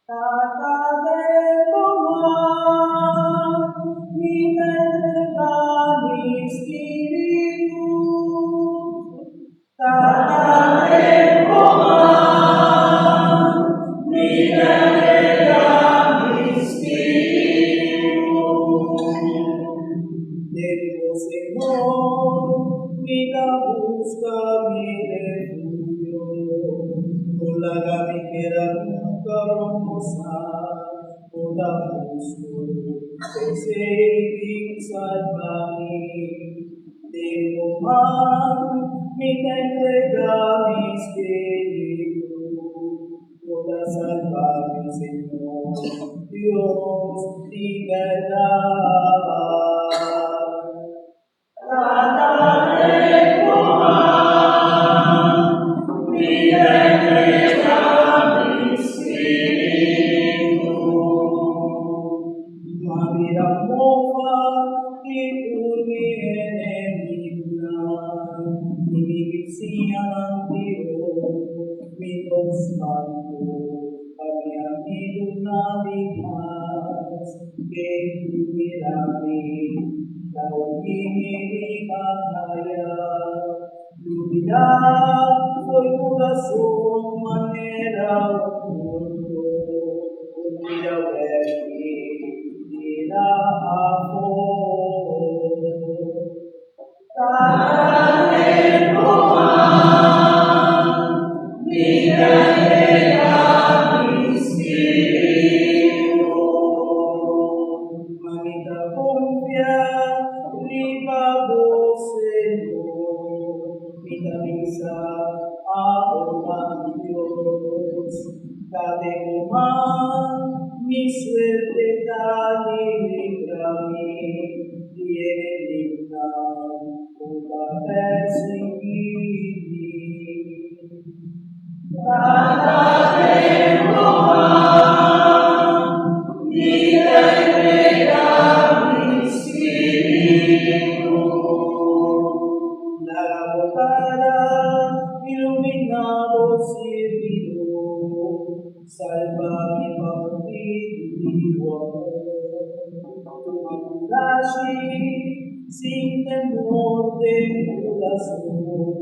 Tata del mar, mi entrega mi espíritu. Tata del mar, mi entrega mi espíritu. De Dios, Señor, vida busca mi refugio. Tulaga mi queda nunca toda justo, saving salvami. Debo man, mi entrega mi espíritu, toda salvami, Señor, Dios, libertad. Foi coração maneira mundo, unida verdi, ira amor. Mamita confia, riba Señor, vida misa, adora Dios, dale man, mi suerte dale a mí, viene digna, para perseguir. La abogada, iluminado servidor, salva mi partido. Tu sin temor de corazón,